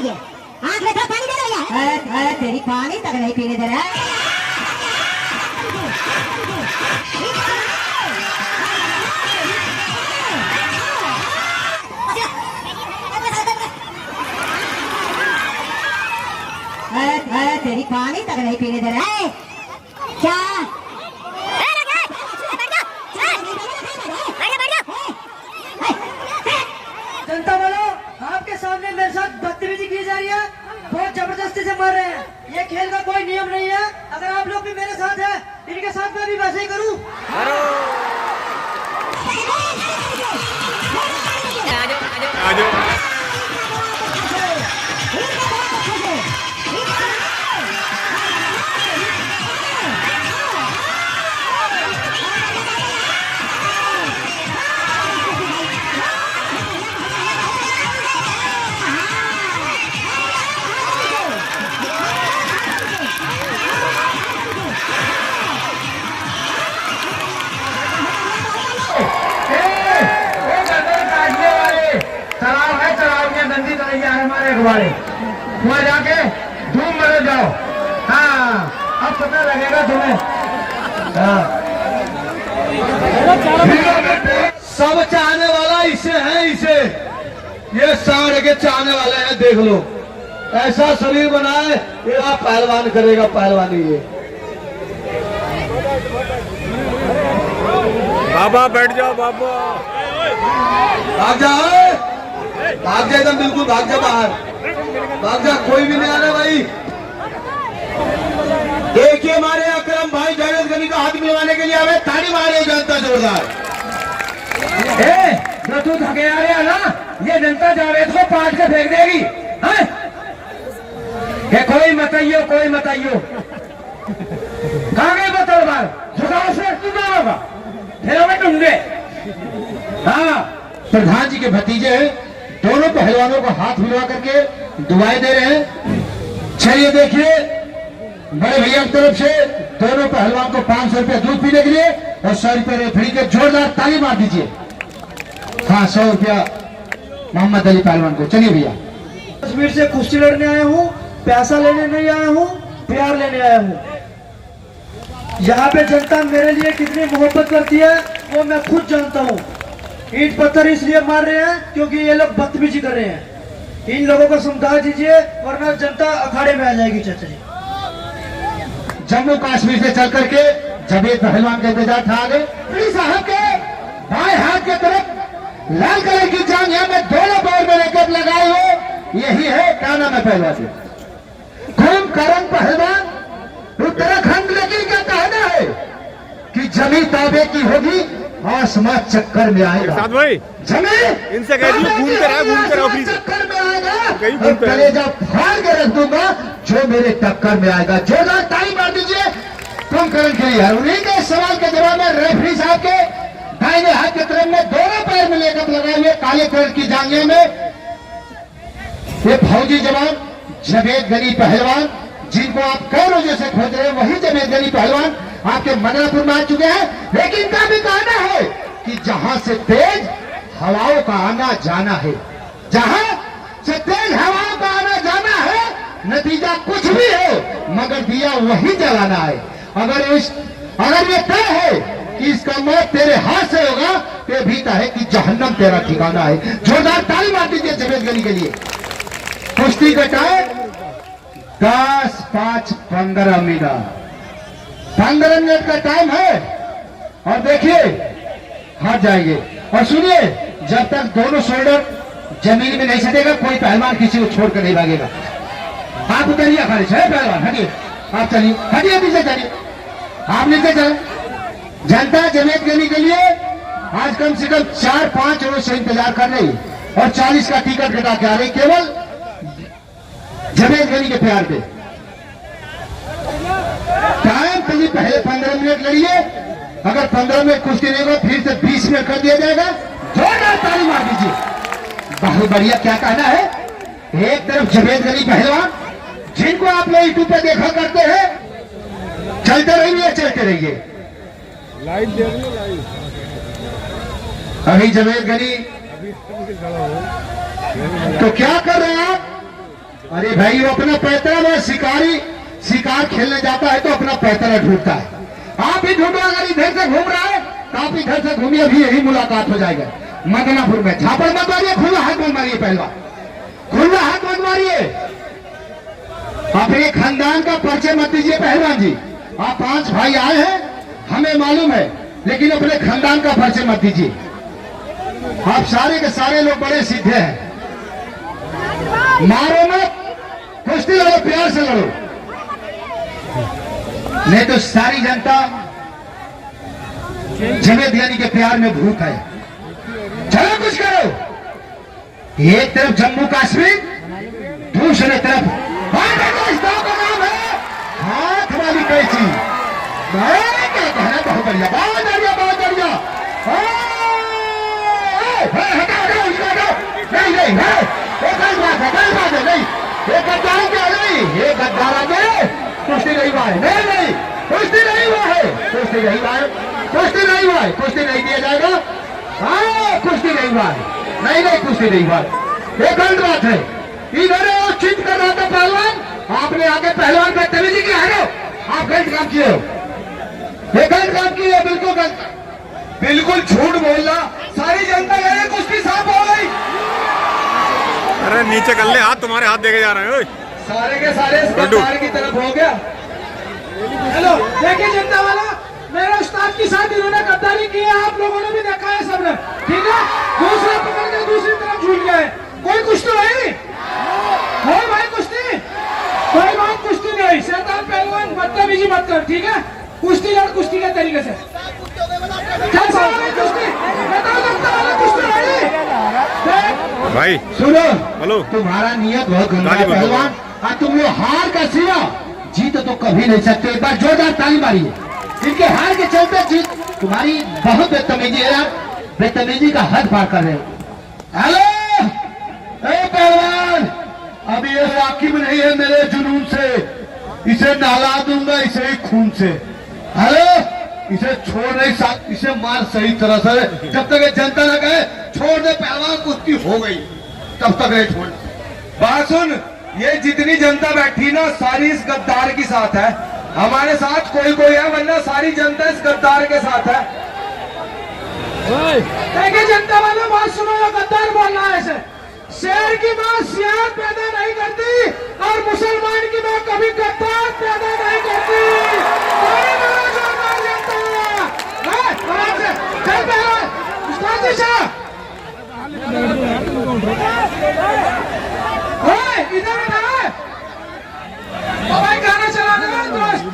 लीजिए। आँख में थोड़ा पानी दे दो भैया। तेरी पानी तक नहीं पीने दे रहा है। तेरी पानी तक नहीं पीने दे रहा है क्या? जनता वालों, आपके सामने मेरे साथ बदतमीजी की जा रही है, बहुत जबरदस्ती से मार रहे हैं। ये खेल का कोई नियम नहीं है। अगर आप लोग भी मेरे साथ हैं, इनके साथ मैं भी वैसे ही करूं। नंदी कन्हैया है हमारे अखबारे, वहाँ जाके धूम मरो जाओ। हाँ, अब पता लगेगा तुम्हें। सब चाहने वाला इसे है, इसे ये साढ़ के चाहने वाले हैं। देख लो ऐसा शरीर बनाए, ये पहलवान करेगा पहलवानी। ये बाबा बैठ जाओ बाबा। भाग जा, भाग जा, एकदम बिल्कुल भाग जा बाहर, भाग जा, कोई भी नहीं आना भाई। देखिए हमारे अकरम भाई जावेद गनी का हाथ मिलवाने के लिए हमें ताली मारे जनता जोरदार। जो तू थके आ रहा ना, ये जनता जावेद को पाट के फेंक देगी। हैं? ये कोई मतइयो, कोई मतइयो। कहाँ गए वो तलवार? झुकाओ से होगा, फिर हमें ढूंढे। हाँ, प्रधान जी के भतीजे हैं, दोनों पहलवानों को हाथ मिलवा करके दुआएं दे रहे हैं। चलिए देखिए, बड़े भैया की तरफ से दोनों पहलवान को 500 रुपया दूध पीने के लिए और 100 रुपया रेफरी के जोरदार ताली मार दीजिए। हाँ, 100 रुपया मोहम्मद अली पहलवान को। चलिए भैया। कश्मीर से कुश्ती लड़ने आया हूँ, पैसा लेने नहीं आया हूँ, प्यार लेने आया हूँ। यहाँ पे जनता मेरे लिए कितनी मोहब्बत करती है वो मैं खुद जानता हूँ। ईंट पत्थर इसलिए मार रहे हैं क्योंकि ये लोग बदतमीजी कर रहे हैं। इन लोगों को समझा दीजिए वरना जनता अखाड़े में आ जाएगी। चाचा जी, जम्मू कश्मीर से चल करके जबीर पहलवान के इंतजार था आगे साहब के बाएं हाथ की तरफ लाल कलर की जांघिया में दोनों पैर में रैकेट लगाए हो, यही है क्या नाम है पहलवान? खून करण पहलवान उत्तराखंड। लेकिन क्या कहना है कि जमीन ताबे की होगी, आसमां चक्कर में आएगा। साथ भाई जमीन इनसे कह दियो घूमते रहो प्लीज। चक्कर में आएगा और कलेजा फाड़ के रख दूंगा जो मेरे टक्कर में आएगा। जोरदार ताली मार दीजिए कुंभकर्ण के लिए। उन्हीं के सवाल के जवाब में रेफरी साहब के दाहिने हाथ के तरफ में दोनों पैर में लेकर लगाए हुए काले कलर की जांघिया में ये फौजी जवान जवेद गनी पहलवान, जिनको आप कई रोजों से खोज रहे हैं, वही जवेद गनी पहलवान आपके मदनापुर में आ चुके हैं। लेकिन इनका भी कहना है कि जहां से तेज हवाओं का आना जाना है, जहां से तेज हवाओं का आना जाना है, नतीजा कुछ भी हो मगर दिया वही जलाना है। अगर ये तय है कि इसका मौत तेरे हाथ से होगा, तो भी तय है कि जहन्नम तेरा ठिकाना है। जोरदार ताली मार दीजिए जवेद गनी के लिए। कुश्ती का टाइम 10, 5, 15 मिनट, 15 मिनट का टाइम है। और देखिए हाथ जाएंगे और सुनिए, जब तक दोनों शोल्डर जमीन में नहीं सटेगा कोई पहलवान किसी को छोड़कर नहीं भागेगा। आप उतरिए अखाड़े से, पहलवान हटिए, आप चलिए, हटिए पीछे चलिए, आप नीचे चले। जनता जवेद गनी के लिए आज कम से कम 4-5 रोज से इंतजार कर रही और 40 का टिकट कटा के आ रही केवल जवेद गनी के प्यार पे। टाइम कभी पहले 15 मिनट लड़िए, अगर 15 मिनट कुश्ती नहीं होगा फिर से 20 मिनट कर दिया जाएगा। जोरदार ताली मार दीजिए। बहुत बढ़िया। क्या कहना है? एक तरफ जवेद गनी पहलवान, जिनको आप लोग यूट्यूब पे देखा करते हैं, चलते रहिए, चलते रहिए। लाइट देख लो, लाइट। अभी जवेद गनी तो क्या कर रहे हैं आप? अरे भाई वो अपना पैतरा में शिकार खेलने जाता है तो अपना पैतरा ढूंढता है। आप ही ढूंढो, अगर इधर से घूम रहा है तो आप इधर से घूमिए, अभी यही मुलाकात हो जाएगा मदनापुर में। झापड़ मत मारिए, खुला हाथ मत मारिए, पहलवान खुला हाथ मत मारिए। अपने खानदान का परिचय मत दीजिए पहलवान जी। आप 5 भाई आए हैं हमें मालूम है, लेकिन अपने खानदान का परिचय मत दीजिए। आप सारे के सारे लोग बड़े सीधे हैं। मारो मत, कुश्ती लड़ो, प्यार से लड़ो, नहीं तो सारी जनता जवेद यानी के प्यार में भूख है। चलो कुछ करो। एक तरफ जम्मू कश्मीर, दूसरे तरफ बांग्लादेश। दो का नाम है हाथ वाली कैची। मैं क्या कहना, बहुत बढ़िया, बहुत बढ़िया, बहुत बढ़िया। हटाओ, नहीं नहीं गलत बात है, नहीं ये गद्दारों के नहीं, ये गद्दार आगे कुश्ती नहीं हुआ है, नहीं कुश्ती नहीं हुआ है, कुश्ती नहीं हुआ है, कुश्ती नहीं हुआ है, कुश्ती नहीं दिया जाएगा। हाँ कुश्ती नहीं हुआ है, नहीं कुश्ती नहीं हुआ है, ये गलत बात है। इधर चित कर रहा था पहलवान, आपने आगे पहलवान बदतमीजी की है, आप गलत काम किए हो, ये गलत काम किए, बिल्कुल गलत, बिल्कुल झूठ बोलना। सारी जनता कह रही कुश्ती साफ हो गई। अरे नीचे कर ले हाथ, तुम्हारे हाथ देके जा रहे हैं। ओए सारे के सारे इस गद्दार की तरफ हो गया। हेलो, देखिए जनता वाला, मेरे उस्ताद के साथ इन्होंने गद्दारी की है, आप लोगों ने भी देखा है सबने, ठीक है। दूसरा पकड़ के दूसरी तरफ झूल गया है। कोई कुछ तो है नहीं, हो भाई कुश्ती, कोई बात कुश्ती नहीं। शैतान पहलवान बदतमीजी मत कर, ठीक है। कुश्ती लड़ कुश्ती के तरीके से। कैसा हो रही कुश्ती, बताओ जनता वाला, कुश्ती लड़ी भाई सुनो, हेलो, तुम्हारा नियत बहुत गंदा ताली है बजाओ। पहलवान, और तुम लोग हार का सिवा जीत तो कभी नहीं सकते। एक बार जोरदार ताली मारिए। इनके हार के चलते जीत, तुम्हारी बहुत बेतमीजी है यार, बेतमीजी का हद पार कर रहे हो। हेलो ए पहलवान, अब ये वाकिफ नहीं है मेरे जुनून से, इसे नहला दूंगा इसे ही खून से। हेलो इसे छोड़ नहीं सकता, इसे मार सही तरह से। जब तक ये जनता ना कहे छोड़ दे पहलवान, कुश्ती हो गई, तब तक नहीं छोड़। बात सुन, ये जितनी जनता बैठी ना सारी इस गद्दार के साथ है, हमारे साथ कोई है, वरना सारी जनता इस गद्दार के साथ है। देखिए जनता वालों, बात सुनो, ये गद्दार बोल रहा है ऐसे। शेर की मां सियार पैदा नहीं करती और मुसलमान की मां कभी गद्दार पैदा नहीं करती। कोई नाराज हो ना जनता, आराम से चल पहलवान, उस्ताद जी साहब, इधर बैठा भाई, गाना चला देगा दोस्त,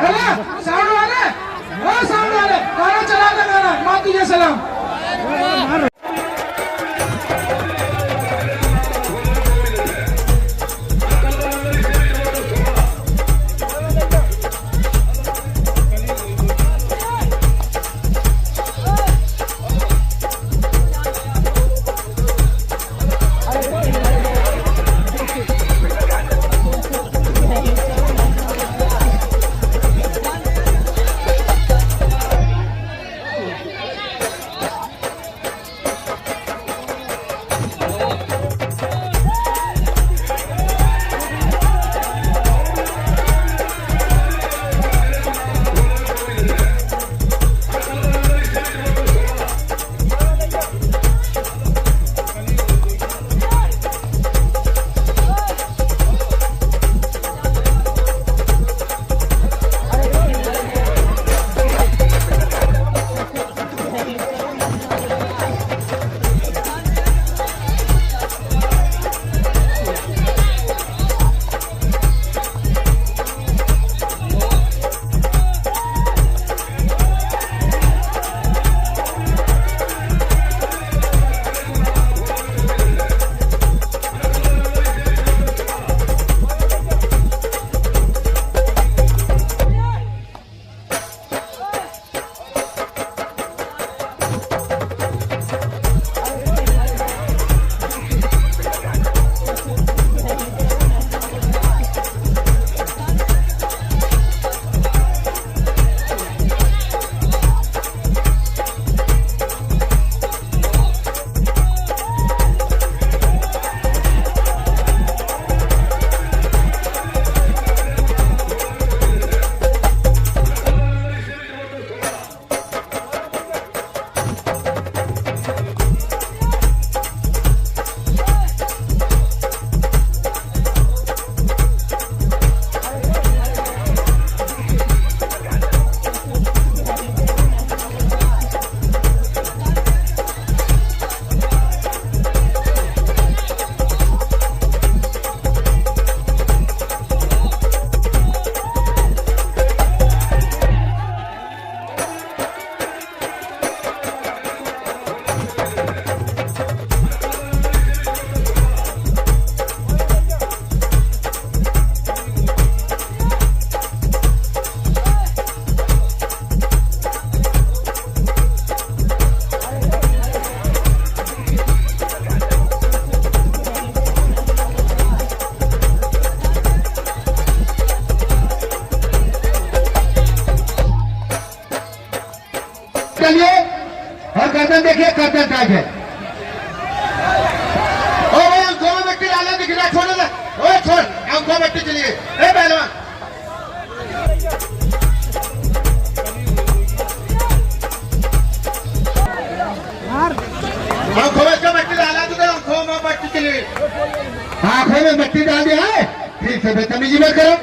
है ना, साउंड वाले, साउंड वाले गाना चला दे, गाना माँ तुझे सलाम। लायक है। ओ भाई आंखों में मिट्टी डालना दिख रहा है, छोड़ दे। ओए छोड़, आंखों में मिट्टी चली गई। ए पहलवान, आंखों में क्या मिट्टी डाला तूने? आंखों में मिट्टी चली गई। आंखों में मिट्टी डाल दिया है, फिर से बदतमीजी मत करो।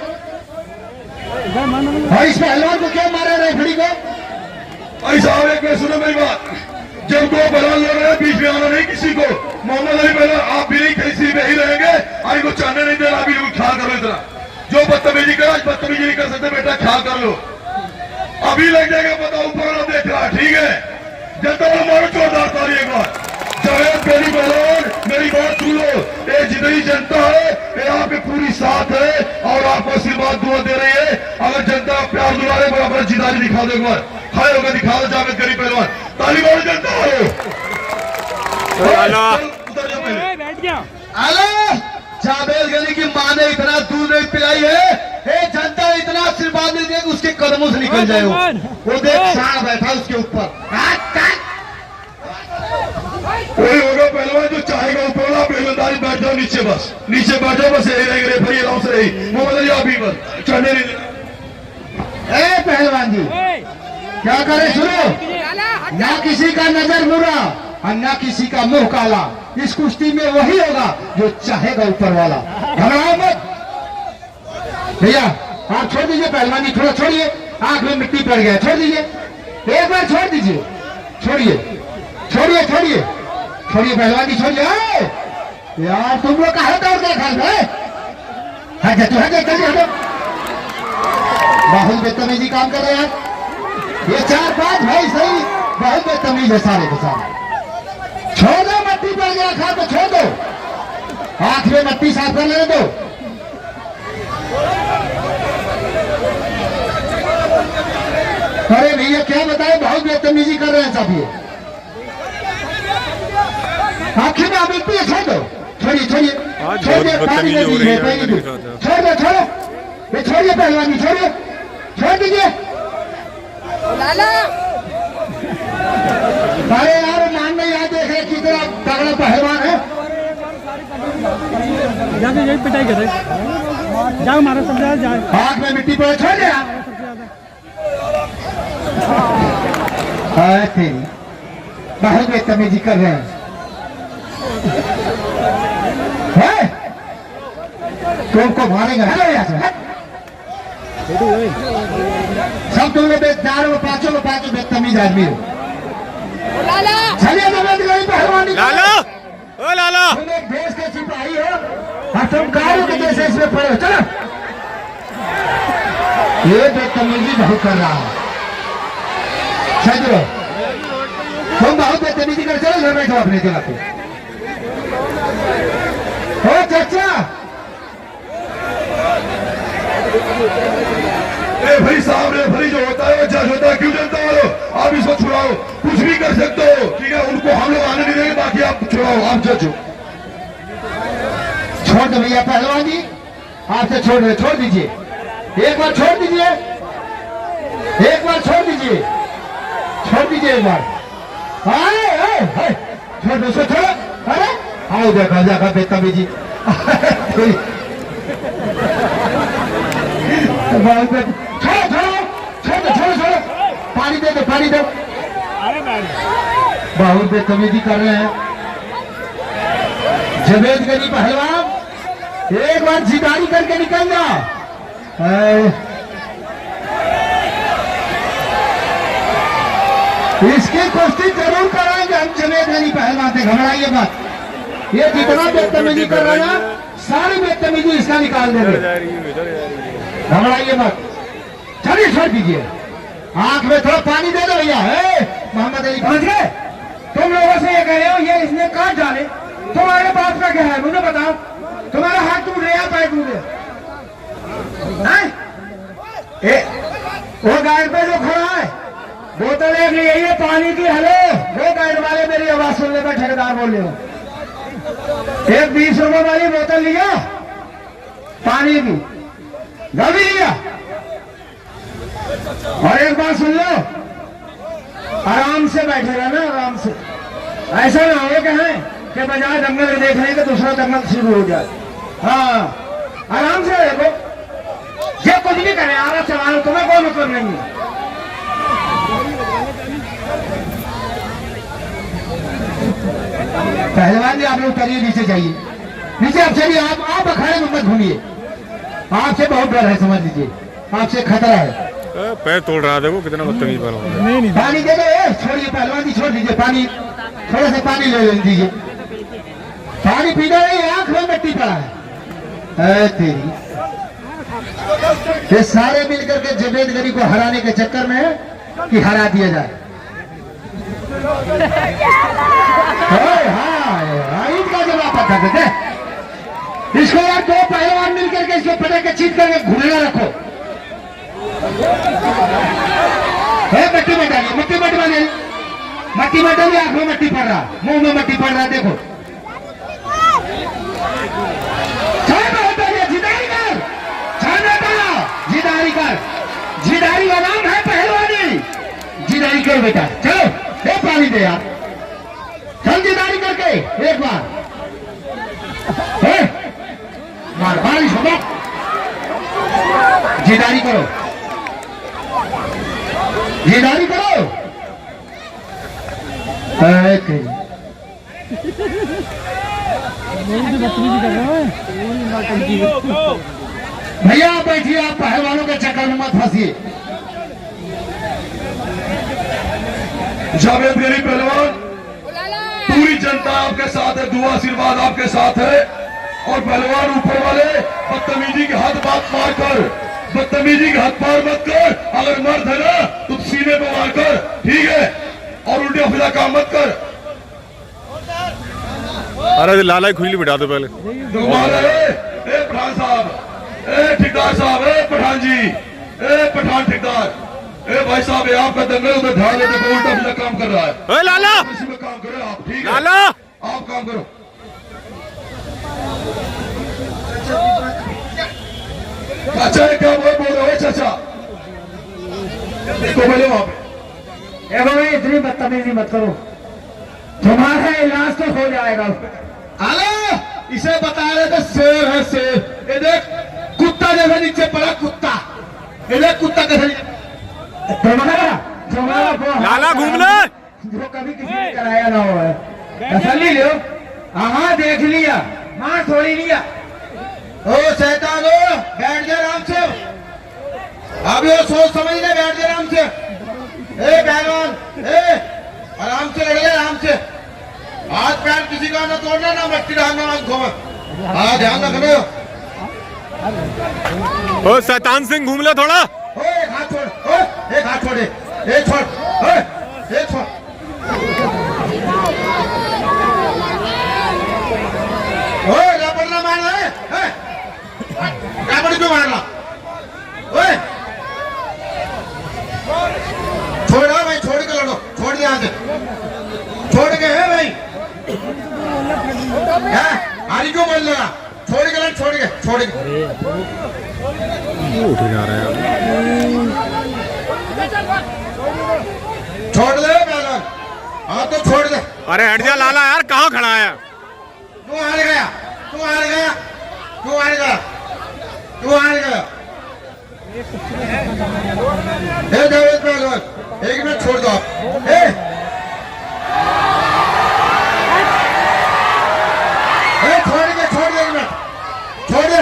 और इस पहलवान को क्यों मारा रेफरी को? ऐसा हो एक सुनो मेरी बात, जब दो पहलवान लड़ रहे हैं बीच में आना नहीं किसी को। मोहम्मद अली पहलवान आप भी नहीं किसी में ही रहेंगे, आई को चाहने नहीं देना। अभी ख्याल करो, इतना जो बदतमीजी करा आज बदतमीजी नहीं कर सकते बेटा, ख्याल कर लो। अभी लग जाएगा पता, ऊपर वाला देख रहा, ठीक है? जनता वाला मारो जोरदार ताली एक बार। जावेद मेरी पहलवान मेरी बात सुन लो, ये जितनी जनता है ये आपके पूरी साथ है और आपको आशीर्वाद दुआ दे रही है। अगर जनता प्यार दुलारे को अपना जितानी दिखा दो, एक बार खड़े होकर दिखा दो जावेद गरीब पहलवान। ताली मारो जनता वालों। उतर जाओ पहले। बैठ गया। हेलो, जावेद गली की माँ ने इतना दूध नहीं पिलाई है, हे जनता ने इतना आशीर्वाद नहीं दिया कि उसके कदमों से निकल जाए। वो देख सांड बैठा उसके ऊपर। कोई होगा पहलवान जो चाहेगा ऊपर वाला बेलदारी बैठ जाओ, नीचे बस नीचे बैठ जाओ, बस यही रहेंगे रेफरी आराम से रही। वो बदलिए अभी बस चढ़ने नहीं देना। ए पहलवान जी क्या करे सुनो, ना किसी का नजर बुरा और ना किसी का मुंह काला। इस कुश्ती में वही होगा जो चाहेगा ऊपर वाला। घबराओ मत भैया, आप छोड़ दीजिए पहलवानी, थोड़ा छोड़िए, आंख में मिट्टी पड़ गया, छोड़ दीजिए एक बार, छोड़ दीजिए, छोड़िए छोड़िए छोड़िए छोड़िए पहलवानी छोड़िए। यार तुम लोग कहा दौड़ के खा गए, बहुत बदतमीजी काम कर रहे हैं यार। ये 4-5 भाई सही बहुत बदतमीज है सारे के सारे। छोड़ दो, मट्टी पड़ गया खा तो छोड़ दो, आंख में मट्टी साफ कर लेने दो। अरे भैया क्या बताए, बहुत बदतमीजी कर रहे हैं सब। ये आखिर में मिट्टी है, छोड़ दो, छोड़िए छोड़िए छोड़िए, पानी में दी है, पानी दो, छोड़ दो, छोड़ो ये छोड़िए पहलवानी, छोड़िए छोड़ दीजिए। अरे यार मान नहीं याद देख रहे कितना तगड़ा पहलवान है। जाके यही पिटाई करे, जाओ मारो समझा जाए। आंख में मिट्टी पड़े, छोड़ दिया। बहुत बदतमीजी कर रहे हैं। तुमको मारेंगे, हेलो यहाँ से सब तुम लोग बेदार हो, पांचों को पांचों बदतमीज आदमी हो। चलिए पहलवानी, लाला ओ लाला, तुम एक देश के सिपाही हो और तुम गायों के जैसे इसमें पड़े हो। चलो, ये बदतमीजी बहुत कर रहा है। चलो तुम बहुत बदतमीजी कर, चलो घर बैठो अपने जगह पे। ओ चाचा, ए भाई साहब, रेफरी जो होता है वो जज होता है, क्यों जनता वालों आप इसको छुड़ाओ, कुछ भी कर सकते हो, ठीक है? उनको हम लोग आने नहीं देंगे, बाकी आप छुड़ाओ, आप जज हो। छोड़ दो भैया पहलवान जी, आपसे छोड़ रहे, छोड़ दीजिए एक बार, छोड़ दीजिए एक बार, छोड़ दीजिए छोड़ दीजिए एक बार। छोड़ दो, छोड़ो। अरे आओ देखा देखा बेतमीजी। छोड़ो छोड़ो छोड़ो छोड़ो छोड़ो, पानी दे दो, पानी दो। बहुत बेतमीजी कर रहे हैं। जावेद गनी पहलवान एक बार जिदारी करके निकल जा। इसकी कुश्ती जरूर कराएंगे हम जावेद गनी पहलवान से, घबराइए मत। ये जितना बदतमीजी कर रहा है ना, सारी बदतमीजी इसका निकाल देंगे, घबराइए मत। चलिए छोड़ दीजिए, आंख में थोड़ा पानी दे दो भैया। मोहम्मद अली समझ गए? तुम लोगों से ये कह रहे हो ये इसने काट डाले, तुम्हारे बाप का क्या है मुझे बताओ? तुम्हारा हाथ टूट गया, पैर टूट गया, वो गाइड पे जो खड़ा है बोतल एक लिए है पानी की। हेलो, वो गाइड वाले मेरी आवाज सुनने पर ठेकेदार बोल रहे हो, एक 20 रुपए वाली बोतल लिया पानी की, गभी लिया। और एक बात सुन लो, आराम से बैठे रहना, आराम से ऐसा ना हो कहें कि बजाय दंगल के देखने के दूसरा दंगल शुरू हो जाए। हाँ, आराम से देखो, ये कुछ भी करे आरा सवाल तुम्हें कोई मतलब नहीं है। पहलवान जी आप लोग उतरिए, नीचे जाइए, नीचे आप चलिए, आप अखाड़े में मत घूमिए, आपसे बहुत डर है, समझ लीजिए, आपसे खतरा है। पैर तोड़ रहा, देखो कितना बदतमीज पहलवान है। पानी दे दो, छोड़िए पहलवान जी, छोड़ दीजिए पानी, थोड़ा सा पानी ले दीजिए, पानी पीना नहीं, आंख में मिट्टी पड़ा है तेरी। ये सारे मिलकर के जावेद गनी को हराने के चक्कर में है कि हरा दिया जाए। हाँ, इनका जवाब पता देते, इसको यार दो पहलवान मिलकर के इसको पटक के चीट करके घुलेगा रखो। मट्टी में डालिए, मट्टी मत डालिए, मट्टी में डालिए, आंख में मट्टी पड़ रहा, मुंह में मट्टी पड़ रहा, देखो जिदारी कर, जिदारी का नाम है पहलवानी, जिदारी कर बेटा, चलो ये पानी दे यार, चल जिदारी करके एक बार, मार बारिश हो, जिदारी करो, जिदारी करो। भैया आप बैठिए, आप पहलवानों के चक्कर में मत फंसिए। जावेद गनी पहलवान, पूरी जनता आपके साथ है, दुआ आशीर्वाद आपके साथ है। और पहलवान ऊपर वाले बदतमीजी के हाथ बात मार कर, बदतमीजी के हाथ पार मत कर, अगर मर्द है ना तो सीने पे मार कर, ठीक है, और उल्टे फिजा काम मत कर। अरे लाला खुजली बिठा दो पहले। पठान साहब, ठेकेदार साहब, पठान जी, पठान ठेकेदार, भाई साहब, आपका दंगल उधर ध्यान देते, उल्टा सीधा काम कर रहा है। लाला इसी में काम करो आप, ठीक है, लाला आप काम करो। चाचा क्या बोल रहे हो चाचा, तो बोले वहां पे, भाई इतनी बदतमीजी मत करो, तुम्हारा इलाज तो हो जाएगा। हेलो, इसे बता रहे थे शेर है शेर, ये देख कुत्ता जैसा नीचे पड़ा, कुत्ता, ये देख कुत्ता कैसे तुम्हारा लाला घूम ले, जो कभी किसी ने कराया ना हो, तसल्ली लो। हाँ देख लिया, मार थोड़ी लिया। ओ शैतान हो, बैठ जा आराम से, अभी वो सोच समझ ले, बैठ जा आराम से। पहलवान, आराम से लड़ ले, आराम से, हाथ पैर किसी का ना तोड़ना, ना मट्टी डालना आंखों में, हाँ ध्यान रखना। ओ शैतान सिंह घूम ले थोड़ा। एक हाथ छोड़, एक हाथ छोड़े, एक छोड़, एक छोड़, लापरवाही मारना है, लापरवाही क्यों मारना, छोड़ो भाई, छोड़ के लड़ो, छोड़ दे यहाँ से, छोड़ के है भाई, हारी क्यों बोल लगा, छोड़ के लड़, छोड़ के, छोड़ के उठ जा रहे हैं, छोड़ दे पहलवान, हाँ तो छोड़ दे। अरे हट जा लाला यार, कहाँ खड़ा है? तू हार गया, तू हार गया, तू हार गया, तू हार गया। जावेद पहलवान, एक मिनट छोड़ दो आप, छोड़ दे एक मिनट, छोड़ दे,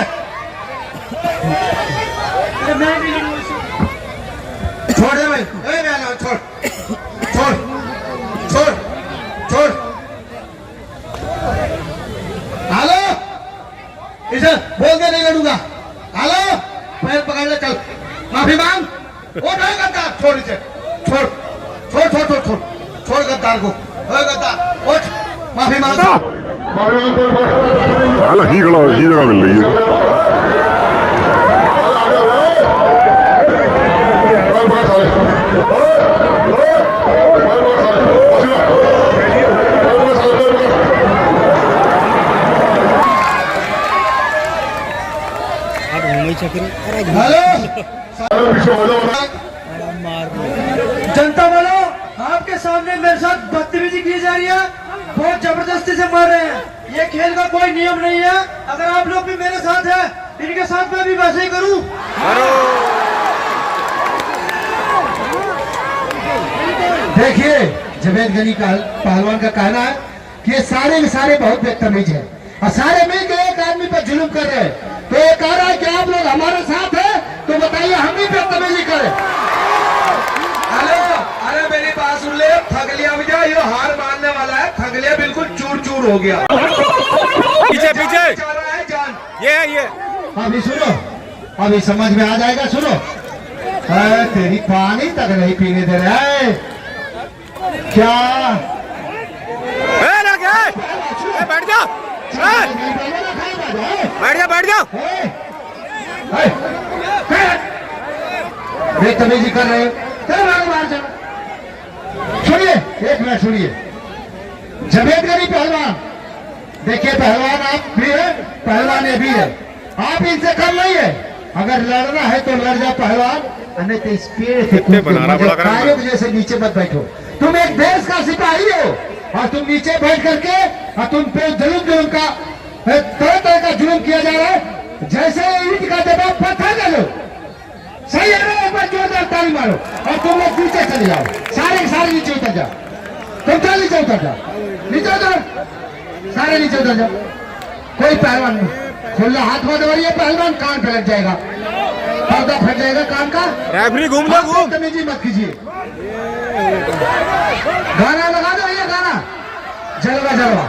छोड़ दे भाई, पहलवान छोड़, छोड़, छोड़, छोड़। हेलो, इसे बोल के नहीं लड़ूंगा, हेलो, पैर पकड़ ले, चल, माफी मांग, वो नहीं गद्दार, छोड़ इसे, छोड़, छोड़, छोड़, छोड़, छोड़, छोड़ गद्दार को, गद्दार, उठ, माफी मांग। लाला ही खड़ा, ही जगह मिल रही है। जनता वालों, आपके सामने मेरे साथ बदतमीजी की जा रही है, बहुत जबरदस्ती से मार रहे हैं। ये खेल का कोई नियम नहीं है। अगर आप लोग भी मेरे साथ हैं, इनके साथ मैं भी वैसे ही करूं। देखिए जवेद गनी का पहलवान का कहना है कि ये सारे के सारे बहुत बदतमीज हैं और सारे मिलकर एक आदमी पर जुल्म कर रहे हैं। तो ये कह रहा है कि आप लोग हमारे साथ हैं, तो बताइए हम भी बदतमीजी करें। हेलो, अरे मेरी बात सुन ले, थगलिया मुझे ये हार मानने वाला है। थगलिया बिल्कुल चूर चूर हो गया। पीछे पीछे जा रहा है जान। ये अभी सुनो, अभी समझ में आ जाएगा। सुनो, तेरी पानी तक नहीं पीने दे रहा है क्या? बैठ जाओ, बैठ जाओ। बेतमीजी कर रहे हो, चलो आगे बाहर चलो। सुनिए, एक मिनट सुनिए। जवेद गनी पहलवान, देखिए पहलवान आप भी है, पहलवान ये भी है। आप इनसे कम नहीं है। अगर लड़ना है तो लड़ जाओ पहलवान, नहीं तो स्पीड से कायरों जैसे नीचे मत बैठो। तुम एक देश का सिपाही हो और तुम नीचे बैठ करके और तुम पे जुल्म का तरह तरह का जुल्म किया जा रहा है। जैसे ईंट का जवाब पत्थर ले लो। सही है ना? एक बार जोरदार ताली मारो और तुम लोग नीचे चले जाओ। सारे के सारे नीचे उतर जाओ। तुम क्या नीचे उतर जाओ, नीचे उतर, सारे नीचे उतर जाओ। कोई पहलवान नहीं, खुला हाथ में दबाइए, पहलवान कान पे लग जाएगा, पर्दा फट जाएगा कान का। रेफरी घूम लो, घूम। तमीजी मत कीजिए। गाना लगा दो, ये गाना जलवा जलवा।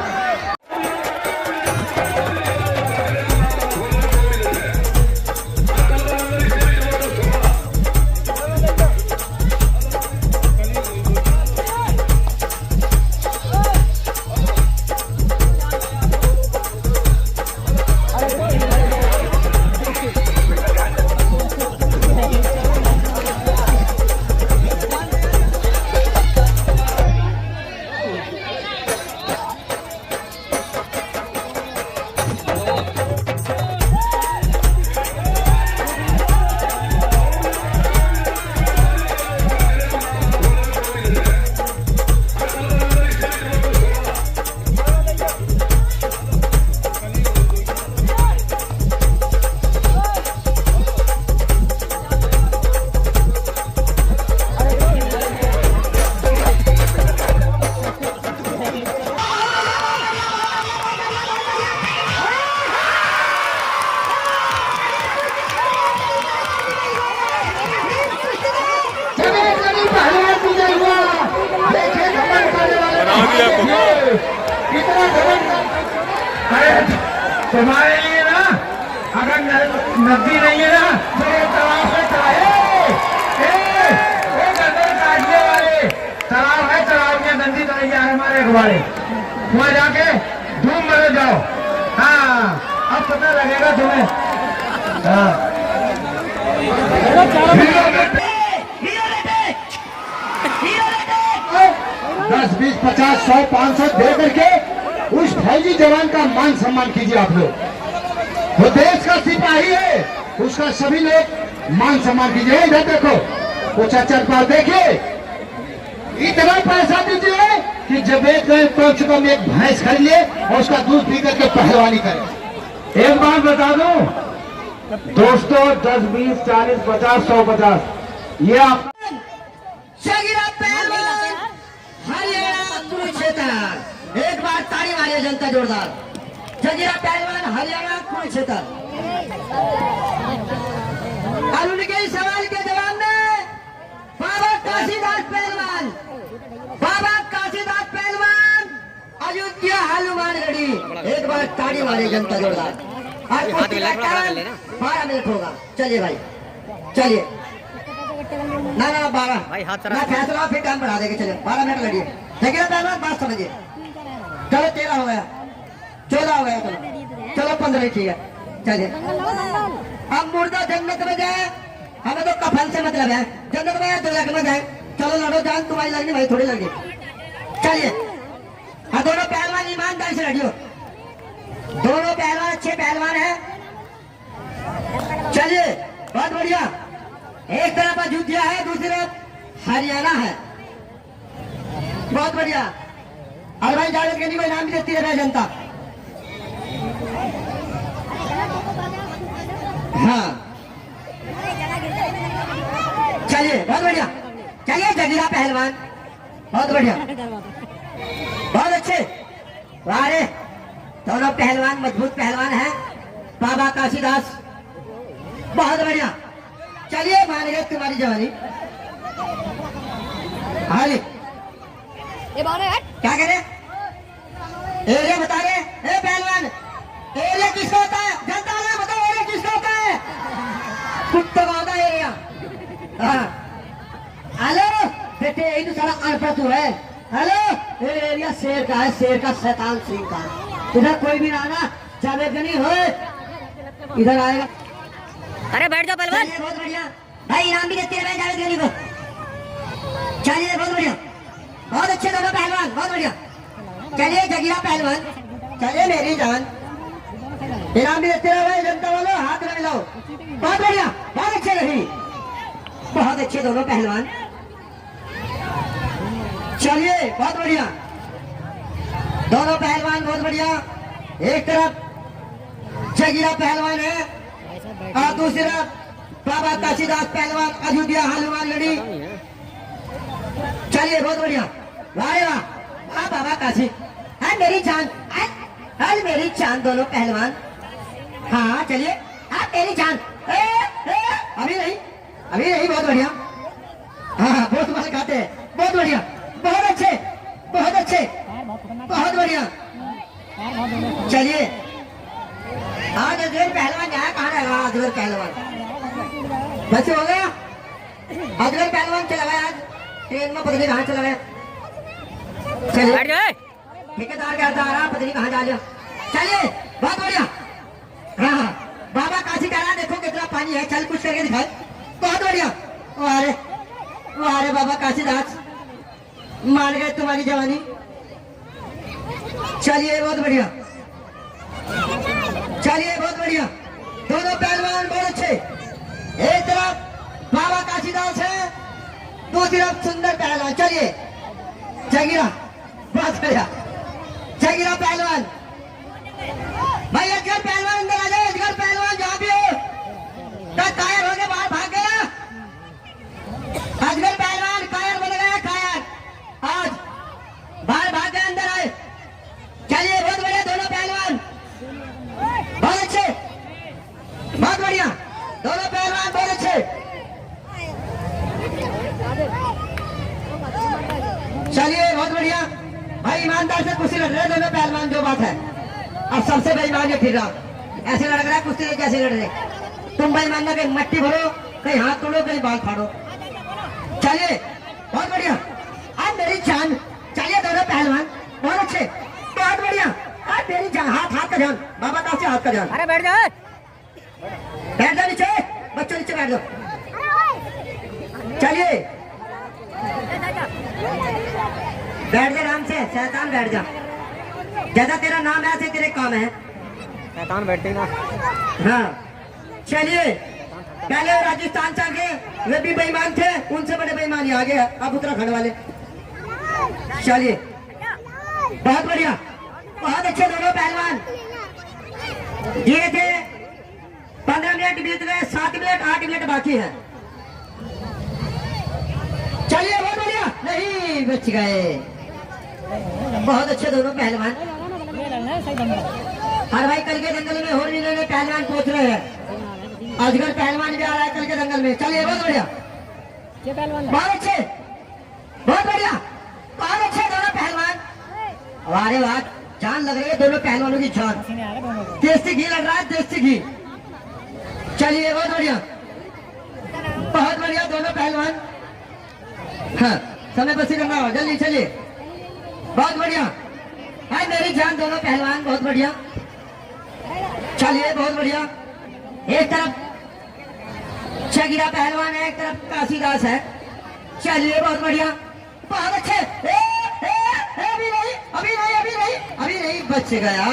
तुम्हारे लिए ना, अगर नदी नहीं है ना तो ये तालाब में काटने वाले तालाब है, तालाब के नदी तो नहीं है हमारे अखबारे, वहाँ जाके धूम मरे जाओ। हाँ, अब पता लगेगा तुम्हें। हाँ 10, 20, 50, 100, 500 दे करके उस फौजी जवान का मान सम्मान कीजिए। आप लोग, वो देश का सिपाही है, उसका सभी लोग मान सम्मान कीजिए। इधर देखो, वो चाचा पाल देखिए, इतना पैसा दीजिए कि जब एक कम से कम एक भैंस खरीद ले और उसका दूध पी करके पहलवानी करे। एक बात बता दूं दोस्तों, 10, 20, 40, 50, 100, 50 ये आप शगीरा पहलवान हरियाणा कुरुक्षेत्र। एक बार ताली मारिए जनता जोरदार। शगीरा पहलवान हरियाणा कुरुक्षेत्र। और उनके इस सवाल के जवाब में बाबा काशीदास पहलवान, बाबा काशीदास पहलवान अयोध्या हनुमानगढ़ी। एक बार ताली मारिए जनता जोरदार। आज 12 मिनट होगा। चलिए भाई, चलिए। ना 12 ना फैसला, फिर टाइम बढ़ा देंगे। चलिए 12 मिनट लड़िए। देखिए पहलवान, बात समझिए। चलो 13 हो गया, 14 हो गया, चलो 15 ठीक है। चलिए, अब मुर्दा जन्नत में जाए, हमें तो कफन से मतलब है। जन्नत में दुर्लभ में जाए। चलो लड़ो, जान तुम्हारी लगनी भाई, थोड़ी लगी। चलिए, हाँ दोनों पहलवान ईमानदारी से लड़ियो। दोनों पहलवान अच्छे पहलवान हैं। चलिए, बहुत बढ़िया। एक तरफ अयोध्या है, दूसरी तरफ हरियाणा है। बहुत बढ़िया। और भाई जावेद गनी को इनाम भी देती है जनता। हाँ चलिए बहुत बढ़िया, चलिए जगीरा पहलवान बहुत बढ़िया, बहुत अच्छे। वारे दोनों पहलवान मजबूत पहलवान हैं। बाबा काशीदास बहुत बढ़िया। चलिए मान गए तुम्हारी जवानी। हाँ जी क्या करे एरिया बता रहे ए पहलवान, एरिया किसका होता है? जनता वाला बताओ एरिया किसका होता है? कुत्ते का होता है एरिया। हाँ हेलो बेटे यही तो सारा अनपढ़ तू है। हेलो एरिया शेर का है, शेर का शैतान सिंह का। इधर कोई भी ना आना, जावेद गनी हो इधर आएगा। अरे बैठ जाओ पहलवान। चलिए बहुत बढ़िया भाई, इनाम भी देते हैं जावेद गनी को। चलिए बहुत बढ़िया, बहुत अच्छे दोनों पहलवान बहुत बढ़िया। चलिए जगीरा पहलवान, चलिए मेरी जान, इनाम भी देते रहो भाई जनता वालों, हाथ में मिलाओ। बहुत बढ़िया, बहुत अच्छे रही, बहुत अच्छे दोनों पहलवान। चलिए बहुत बढ़िया दोनों पहलवान बहुत बढ़िया। एक तरफ जगीरा पहलवान है और दूसरी तरफ बाबा काशीदास पहलवान अयोध्या हनुमान गढ़ी। चलिए बहुत बढ़िया, वाह वाह वाह बाबा काशी, है मेरी जान, है मेरी जान दोनों पहलवान। हाँ चलिए आप मेरी जान। अभी नहीं अभी नहीं, बहुत बढ़िया। हाँ बहुत तुम्हारे खाते हैं, बहुत बढ़िया, बहुत अच्छे बहुत अच्छे बहुत बढ़िया। चलिए आज अजमेर पहलवान यहाँ कहाँ रहेगा? अजमेर पहलवान बच्चे हो गया, अजमेर पहलवान चला गया आज ट्रेन में, पता नहीं कहाँ चला गया। चलिए ठेकेदार कहता आ रहा, पता नहीं कहाँ जा लिया। चलिए बहुत बढ़िया। हाँ बाबा काशी कह रहा देखो कितना पानी है, चल कुछ करके दिखाए। बहुत बढ़िया, अरे बाबा काशीदास मान गए तुम्हारी जवानी। चलिए बहुत बढ़िया, चलिए बहुत बढ़िया दोनों पहलवान बहुत अच्छे। एक तरफ बाबा काशीदास है, दूसरी तरफ सुंदर पहलवान। चलिए जगीरा बहुत बढ़िया, जगीरा पहलवान भाई। अजगर पहलवान अंदर आ जाए, अजगर पहलवान जहाँ भी हो, कायर हो गया बाहर भाग गया। अजगर पहलवान कायर बन गया, कायर आज बाहर भाग गए, अंदर आए। चलिए बहुत बढ़िया दोनों पहलवान बहुत अच्छे, बहुत बढ़िया दोनों पहलवान बहुत अच्छे। चलिए बहुत बढ़िया भाई, ईमानदार से कुश्ती लड़ रहे दोनों पहलवान, जो बात है। अब सबसे बेईमान ये फिर रहा, ऐसे लड़ रहा कुश्ती कैसे लड़ रहे तुम? बेईमान ना कहीं मट्टी भरो, कहीं हाथ तोड़ो, कहीं बाल फाड़ो। चलिए बहुत बढ़िया, अब मेरी जान। चलिए दोनों पहलवान बहुत अच्छे, बहुत बढ़िया। अब मेरी जान, हाथ का ध्यान, बाबा का से हाथ का ध्यान। अरे बैठ जाओ, बैठ जाओ नीचे, बच्चों नीचे बैठ जाओ। चलिए बैठ जा आराम से, शैतान बैठ जा। जैसा तेरा नाम है ऐसे तेरे काम है। शैतान बैठे ना। हाँ चलिए, पहले राजस्थान से आगे वे भी बेईमान थे, उनसे बड़े बेईमान आ गए अब उत्तराखंड वाले। चलिए बहुत बढ़िया, बहुत अच्छे दोनों पहलवान। ये थे 15 मिनट बीत गए, 7 मिनट 8 मिनट बाकी है। चलिए बहुत बढ़िया, नहीं बच गए, बहुत अच्छे दोनों पहलवान। हर भाई कल के दंगल में होने वाले पहलवान पहुंच रहे हैं, अजगर पहलवान भी आ रहा है कल के दंगल में। चलिए बहुत बढ़िया, बहुत अच्छे, बहुत बढ़िया, बहुत अच्छे दोनों पहलवान। हमारे बात जान लग रही है दोनों पहलवानों की जान, देसी घी लग रहा है, देसी घी। चलिए बहुत बढ़िया, बहुत बढ़िया दोनों पहलवान। हाँ समय बसी करना हो, जल्दी चलिए, बहुत बढ़िया है मेरी जान दोनों पहलवान, बहुत बढ़िया। चलिए बहुत बढ़िया, एक तरफ जगीरा पहलवान है, एक तरफ काशीदास है। चलिए बहुत बढ़िया, बहुत अच्छे। अभी नहीं अभी नहीं अभी नहीं अभी नहीं, बच गया।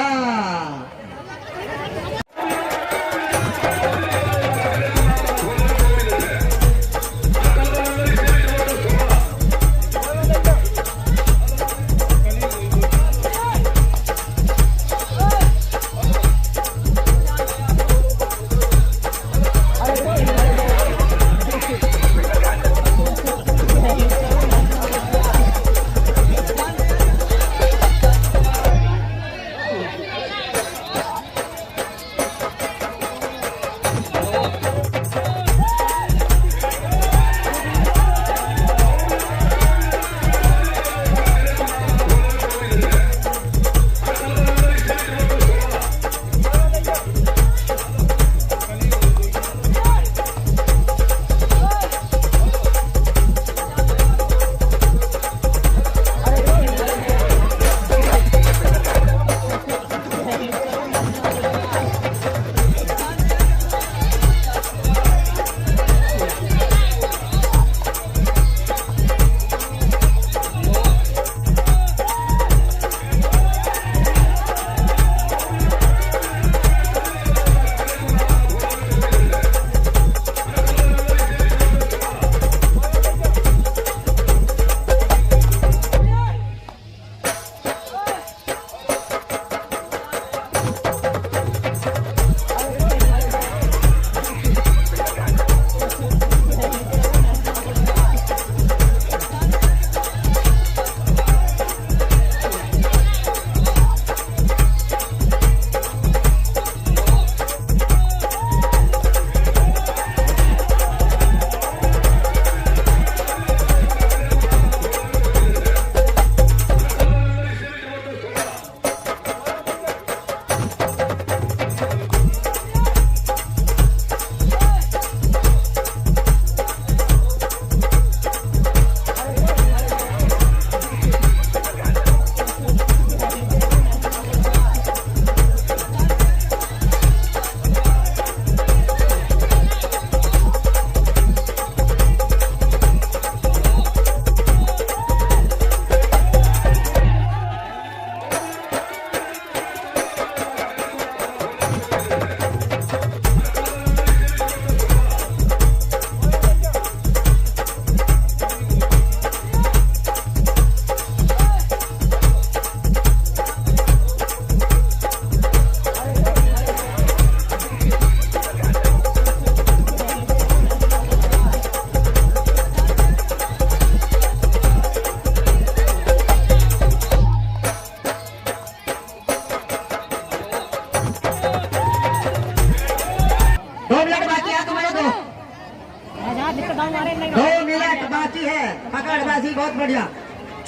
2 मिनट बाकी है, पकड़बाजी बहुत बढ़िया।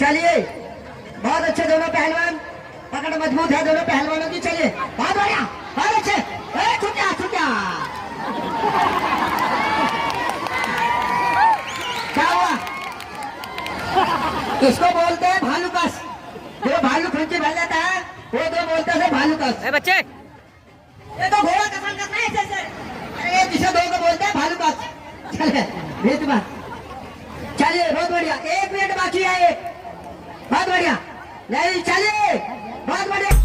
चलिए, बहुत अच्छे दोनों पहलवान, पकड़ मजबूत है दोनों पहलवानों की। चलिए, बहुत बढ़िया, बहुत अच्छे। छुट्टिया छुट्टिया, क्या हुआ? इसको बोलते हैं भालूकस। जो भालू खुंची भर जाता है वो तो बोलते हैं भालूकस। ए बच्चे ये तो घोड़ा कसान करता है ऐसे। अरे जिसे दो को बोलते हैं भालूकस। चले भेज बात। चलिए, बहुत बढ़िया, 1 मिनट बाकी है। बहुत बढ़िया, नहीं चलिए, बहुत बढ़िया।